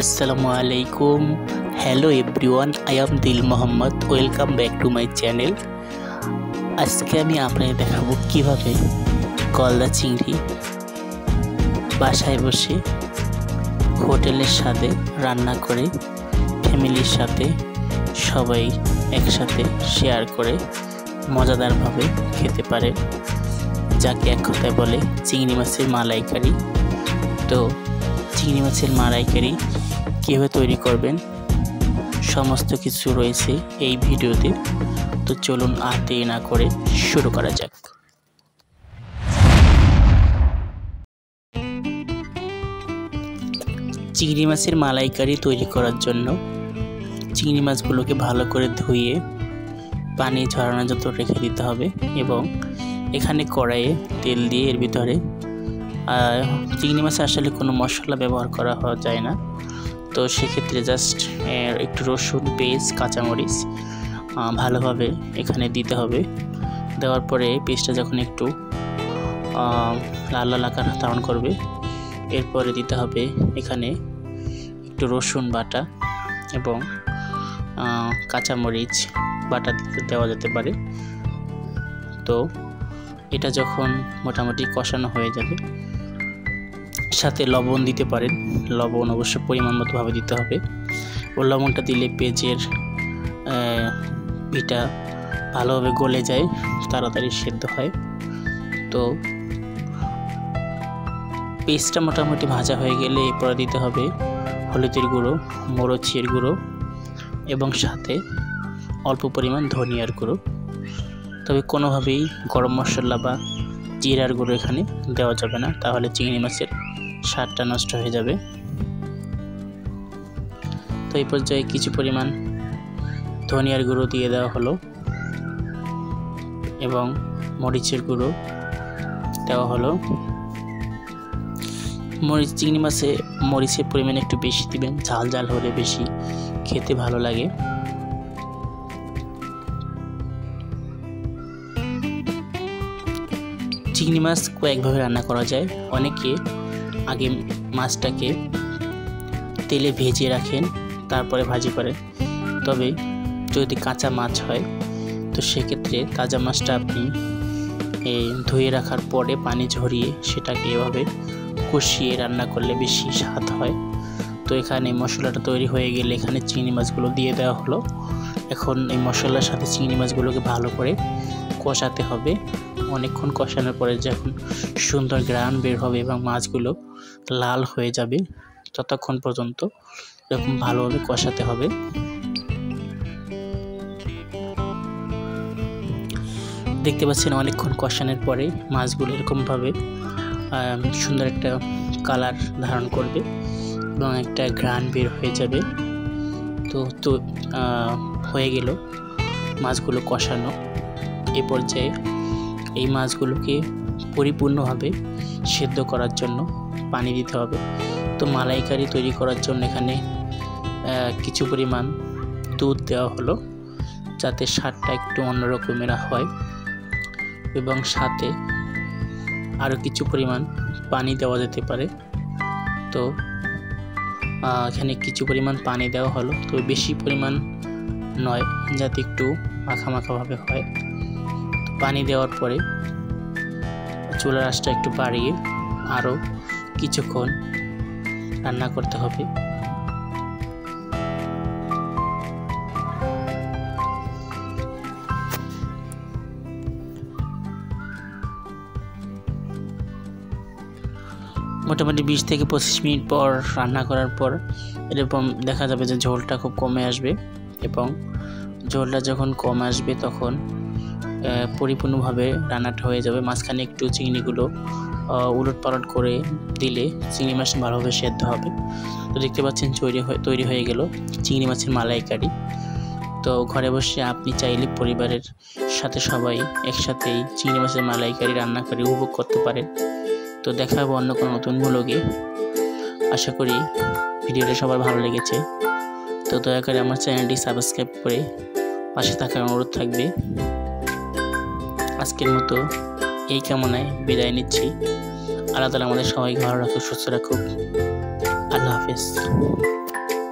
আসসালামু আলাইকুম। Hello everyone, I am দিল Mohammad. Welcome back to my channel. আজকে আমি আপনাদের দেখাবো কিভাবে গলদা চিংড়ি বাসায় বসে হোটেলের স্বাদে রান্না করে ফ্যামিলির সাথে সবাই একসাথে শেয়ার করে মজাদারভাবে খেতে পারে, যাকে এক কথায় বলে চিংড়ি মাছের মালাইকারি। তো চিংড়ি মাছের মালাইকারি কীভাবে তৈরি করবেন সমস্ত কিছু রয়েছে এই ভিডিওতে। তো চলুন আর দেরি না করে শুরু করা যাক। চিংড়ি মাছের মালাইকারি তৈরি করার জন্য চিংড়ি মাছগুলোকে ভালো করে ধুয়ে পানি ঝরানো যত রেখে দিতে হবে, এবং এখানে কড়াইয়ে তেল দিয়ে এর ভিতরে চিংড়ি মাছে আসলে কোনো মশলা ব্যবহার করা যায় না, তো সেক্ষেত্রে জাস্ট একটু রসুন, পেঁয়াজ, কাঁচামরিচ ভালোভাবে এখানে দিতে হবে। দেওয়ার পরে পেস্টটা যখন একটু লাল লাল আকার ধারণ করবে, এরপরে দিতে হবে এখানে একটু রসুন বাটা এবং কাঁচামরিচ বাটা দেওয়া যেতে পারে। তো এটা যখন মোটামুটি কষানো হয়ে যাবে, সাথে লবণ দিতে পারেন। লবণ অবশ্য পরিমাণ মতোভাবে দিতে হবে। ও লবণটা দিলে পেঁয়াজের পিঠা ভালোভাবে গলে যায়, তাড়াতাড়ি সেদ্ধ হয়। তো পেস্টটা মোটামুটি ভাজা হয়ে গেলে এরপরে দিতে হবে হলুদের গুঁড়ো, মরিচের গুঁড়ো এবং সাথে অল্প পরিমাণ ধনিয়ার গুঁড়ো। তবে কোনোভাবেই গরম মশলা বা জিরার গুঁড়ো এখানে দেওয়া যাবে না, তাহলে চিংড়ি মাছের স্বাদটা নষ্ট হয়ে যাবে। তো এই পর্যায়ে কিছু পরিমাণ ধনিয়ার গুঁড়ো দিয়ে দেওয়া হলো এবং মরিচের গুঁড়ো দেওয়া হলো। চিংড়ি মাছে মরিচের পরিমাণ একটু বেশি দিবেন, ঝাল ঝাল হলে বেশি খেতে ভালো লাগে। চিংড়ি মাছ কয়েকভাবে রান্না করা যায়। অনেকে আগে মাছটাকে তেলে ভেজে রাখেন, তারপরে ভাজি করেন। তবে যদি কাঁচা মাছ হয় তো সেক্ষেত্রে তাজা মাছটা আপনি ধুয়ে রাখার পরে পানি ঝরিয়ে সেটাকে এভাবে কষিয়ে রান্না করলে বেশি স্বাদ হয়। তো এখানে মশলাটা তৈরি হয়ে গেলে এখানে চিংড়ি মাছগুলো দিয়ে দেওয়া হলো। এখন এই মশলার সাথে চিংড়ি মাছগুলোকে ভালো করে কষাতে হবে। অনেকক্ষণ কষানোর পরে যখন সুন্দর গ্রান বের হবে এবং মাছগুলো লাল হয়ে যাবে, ততক্ষণ পর্যন্ত এরকম ভালোভাবে কষাতে হবে। দেখতে পাচ্ছেন অনেকক্ষণ কষানোর পরে মাছগুলো এরকমভাবে সুন্দর একটা কালার ধারণ করবে এবং একটা গ্রান বের হয়ে যাবে। তো হয়ে গেল মাছগুলো কষানো। এ পর্যায়ে এই মাছগুলোকে পরিপূর্ণভাবে সেদ্ধ করার জন্য পানি দিতে হবে। তো মালাইকারি তৈরি করার জন্য এখানে কিছু পরিমাণ দুধ দেওয়া হলো, যাতে স্বাদটা একটু অন্যরকমের হয়, এবং সাথে আরও কিছু পরিমাণ পানি দেওয়া যেতে পারে। তো এখানে কিছু পরিমাণ পানি দেওয়া হলো, তো বেশি পরিমাণ নয়, যাতে একটু মাখা মাখাভাবে হয়। তো পানি দেওয়ার পরে চুলার আঁচটা একটু বাড়িয়ে আরও কিছুক্ষণ রান্না করতে হবে। মোটামুটি 20 থেকে 25 মিনিট পর রান্না করার পর এরকম দেখা যাবে যে ঝোলটা খুব কমে আসবে, এবং ঝোলটা যখন কম আসবে তখন পরিপূর্ণভাবে রান্নাটা হয়ে যাবে। মাঝখানে একটু চিংড়িগুলো উলট পালট করে দিলে চিংড়ি মাছ ভালোভাবে সেদ্ধ হবে। তো দেখতে পাচ্ছেন তৈরি হয়ে গেল চিংড়ি মাছের মালাইকারি। তো ঘরে বসে আপনি চাইলে পরিবারের সাথে সবাই একসাথেই চিংড়ি মাছের মালাইকারি রান্না করে উপভোগ করতে পারেন। তো দেখা হবে অন্য কোনো নতুন ব্লগে। আশা করি ভিডিওটা সবার ভালো লেগেছে। তো দয়া করে আমার চ্যানেলটি সাবস্ক্রাইব করে পাশে থাকার অনুরোধ থাকবে। আজকের মতো এই কামনায় বিদায় নিচ্ছি। আল্লাহ তাআলা আমাদের সবাইকে ভালো রাখুক, সুস্থ রাখুক। আল্লাহ হাফেজ। হাফেজ।